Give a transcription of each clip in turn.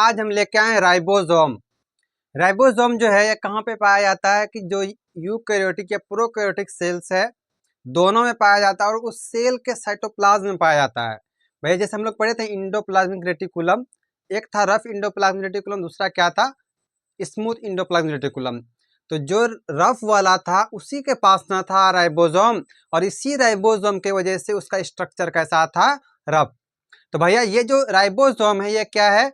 आज हम लेके आए राइबोसोम। राइबोसोम जो है ये कहाँ पे पाया जाता है कि जो यूकैरियोटिक या प्रोकैरियोटिक सेल्स है दोनों में पाया जाता है और उस सेल के साइटोप्लाज्म में पाया जाता है। भैया जैसे हम लोग पढ़े थे इंडोप्लाज्मिक रेटिकुलम, एक था रफ इंडोप्लाज्मिक रेटिकुलम, दूसरा क्या था स्मूथ इंडोप्लाज्मिक रेटिकुलम। तो जो रफ वाला था उसी के पास ना था राइबोसोम और इसी राइबोसोम के वजह से उसका स्ट्रक्चर कैसा था, रफ। तो भैया ये जो राइबोसोम है ये क्या है,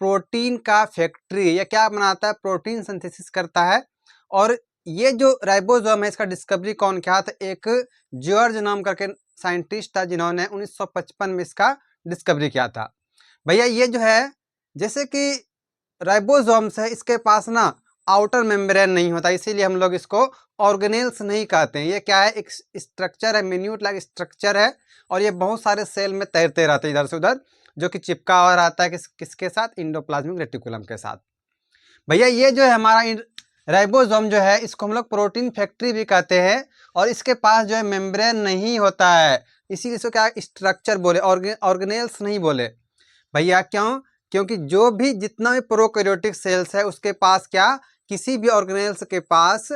प्रोटीन का फैक्ट्री। ये क्या बनाता है, प्रोटीन सिंथेसिस करता है। और ये जो राइबोसोम है इसका डिस्कवरी कौन किया था, एक जॉर्ज नाम करके साइंटिस्ट था जिन्होंने 1955 में इसका डिस्कवरी किया था। भैया ये जो है जैसे कि राइबोसोम्स है इसके पास ना आउटर मेम्ब्रेन नहीं होता, इसीलिए हम लोग इसको ऑर्गेनेल्स नहीं कहते हैं। ये क्या है, एक स्ट्रक्चर है, मिन्यूट लाइक स्ट्रक्चर है और ये बहुत सारे सेल में तैरते रहते हैं इधर से उधर, जो कि चिपका हुआ रहता है किसके साथ, इंडोप्लाज्मिक रेटिकुलम के साथ। भैया ये जो है हमारा राइबोसोम जो है इसको हम लोग प्रोटीन फैक्ट्री भी कहते हैं और इसके पास जो है मेम्ब्रेन नहीं होता है, इसीलिए इसको क्या स्ट्रक्चर बोले, ऑर्गेनेल्स नहीं बोले। भैया क्यों, क्योंकि जो भी जितना भी प्रोकैरियोटिक सेल्स है उसके पास क्या, किसी भी ऑर्गेनेल्स के पास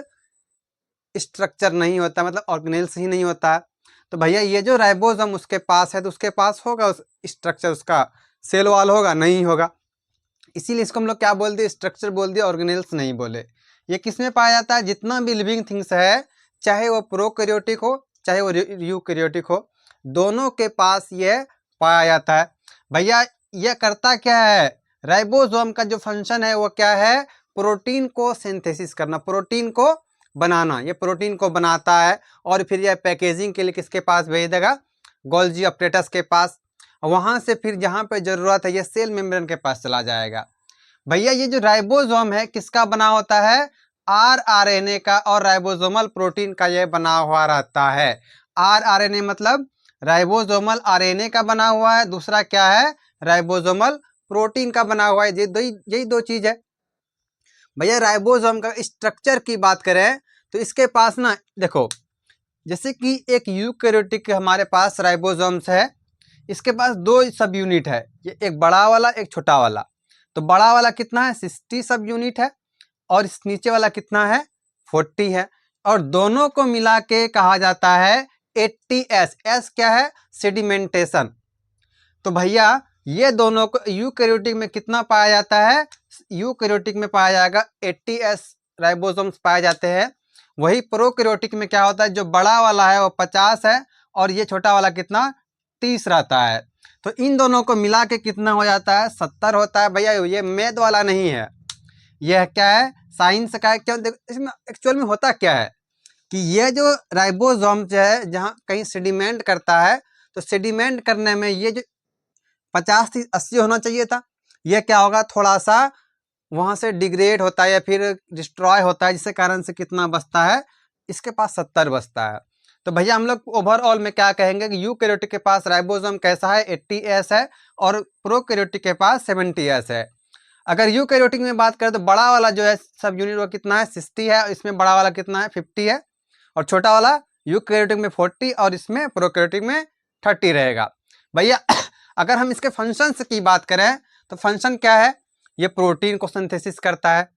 स्ट्रक्चर नहीं होता, मतलब ऑर्गेनेल्स ही नहीं होता। तो भैया ये जो राइबोसोम उसके पास है तो उसके पास होगा उस स्ट्रक्चर, उसका सेल वाल होगा, नहीं होगा, इसीलिए इसको हम लोग क्या बोल दिए, स्ट्रक्चर बोल दिए, ऑर्गेनेल्स नहीं बोले। ये किस में पाया जाता है, जितना भी लिविंग थिंग्स है, चाहे वो प्रोकैरियोटिक हो चाहे वो यूकैरियोटिक हो, दोनों के पास ये पाया जाता है। भैया ये करता क्या है, राइबोसोम का जो फंक्शन है वो क्या है, प्रोटीन को सिंथेसिस करना, प्रोटीन को बनाना। ये प्रोटीन को बनाता है और फिर यह पैकेजिंग के लिए किसके पास भेज देगा, गोल्जी अपरेटस के पास। वहां से फिर जहां पे जरूरत है ये सेल मेम्ब्रेन के पास चला जाएगा। भैया ये जो राइबोसोम है किसका बना होता है, आरआरएनए का और राइबोसोमल प्रोटीन का ये बना हुआ रहता है। आरआरएनए मतलब राइबोसोमल आरएनए का बना हुआ है, दूसरा क्या है, राइबोसोमल प्रोटीन का बना हुआ है। यही दो चीज है। भैया राइबोसोम का स्ट्रक्चर की बात करें तो इसके पास ना देखो, जैसे कि एक यूकैरियोटिक हमारे पास राइबोसोम्स है, इसके पास दो सब यूनिट है, ये एक बड़ा वाला एक छोटा वाला। तो बड़ा वाला कितना है, 60 सब यूनिट है और इस नीचे वाला कितना है, 40 है। और दोनों को मिला के कहा जाता है 80S। एस क्या है, सेडिमेंटेशन। तो भैया ये दोनों को यूकैरियोटिक में कितना पाया जाता है, यूकैरियोटिक में पाया जाएगा 80S राइबोसोम्स पाए जाते हैं। वही प्रोकैरियोटिक में क्या होता है, जो बड़ा वाला है वो 50 है और ये छोटा वाला कितना, 30 रहता है। तो इन दोनों को मिला के कितना हो जाता है, 70 होता है। भैया ये मैथ वाला नहीं है, यह क्या है, साइंस का है। क्यों, देखो इसमें एक्चुअल में होता क्या है कि ये जो राइबोसोम है जहाँ कहीं सेडिमेंट करता है, तो सेडिमेंट करने में ये जो 50 से 80 होना चाहिए था, यह क्या होगा, थोड़ा सा वहां से डिग्रेड होता है या फिर डिस्ट्रॉय होता है, जिसके कारण से कितना बचता है, इसके पास 70 बचता है। तो भैया हम लोग ओवरऑल में क्या कहेंगे कि यूकैरियोटिक के पास राइबोसोम कैसा है, 80S है और प्रोकैरियोटिक के पास 70S है। अगर यूकैरियोटिक में बात करें तो बड़ा वाला जो है सब यूनिट वो कितना है, 60 है, इसमें बड़ा वाला कितना है, 50 है, और छोटा वाला यूकैरियोटिक में 40 और इसमें प्रोकैरियोटिक में 30 रहेगा। भैया अगर हम इसके फंक्शंस की बात करें तो फंक्शन क्या है, ये प्रोटीन को सिंथेसिस करता है।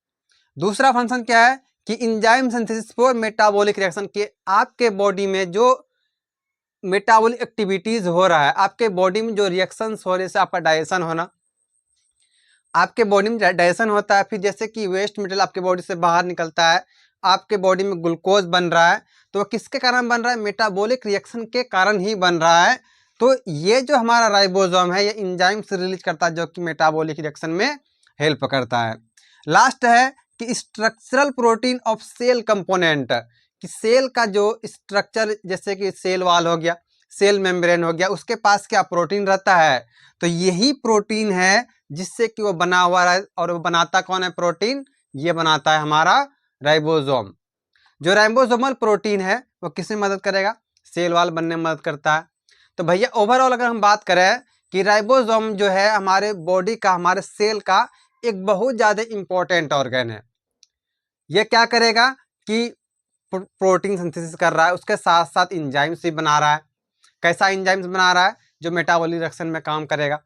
दूसरा फंक्शन क्या है कि enzyme synthesis for metabolic reaction, के आपके बॉडी में जो मेटाबॉलिक एक्टिविटीज हो रहा है, आपके बॉडी में जो रिएक्शंस हो रहे हैं, जैसे आपका डाइजेशन होना, आपके बॉडी में डाइजेशन होता है, फिर जैसे कि वेस्ट मटेरियल आपके बॉडी से बाहर निकलता है, आपके बॉडी में ग्लूकोज बन रहा है, तो किसके कारण बन रहा है, मेटाबॉलिक रिएक्शन के कारण ही बन रहा है। तो ये जो हमारा राइबोसोम है ये इंजाइम से रिलीज करता है जो कि मेटाबॉलिक रिएक्शन में हेल्प करता है। लास्ट है कि structural protein of cell component, कि सेल का जो स्ट्रक्चर, जैसे कि सेल वाल हो गया, सेल मेम्ब्रेन हो गया, उसके पास क्या प्रोटीन रहता है। तो यही प्रोटीन है जिससे कि वो बना हुआ है, और वो बनाता कौन है, प्रोटीन, ये बनाता है हमारा राइबोसोम। जो राइबोसोमल प्रोटीन है वो किस में मदद करेगा, सेल वाल बनने में मदद करता है। तो भैया ओवरऑल अगर हम बात करें कि राइबोसोम जो है हमारे बॉडी का, हमारे सेल का एक बहुत ज़्यादा इंपॉर्टेंट ऑर्गन है। ये क्या करेगा कि प्रोटीन सिंथेसिस कर रहा है, उसके साथ साथ इंजाइम्स भी बना रहा है। कैसा इंजाइम्स बना रहा है, जो मेटाबॉलिक रिएक्शन में काम करेगा।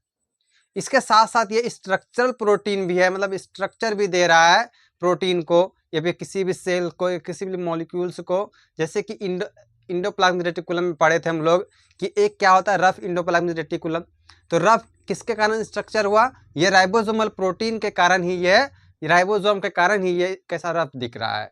इसके साथ साथ ये स्ट्रक्चरल प्रोटीन भी है, मतलब स्ट्रक्चर भी दे रहा है प्रोटीन को या फिर किसी भी सेल को, किसी भी मॉलिक्यूल्स को। जैसे कि इंडोप्लाज्मिक रेटिकुलम में पढ़े थे हम लोग कि एक क्या होता है, रफ इंडोप्लाज्मिक रेटिकुलम। तो रफ किसके कारण स्ट्रक्चर हुआ, ये राइबोसोमल प्रोटीन के कारण ही, ये राइबोसोम के कारण ही ये कैसा रफ दिख रहा है।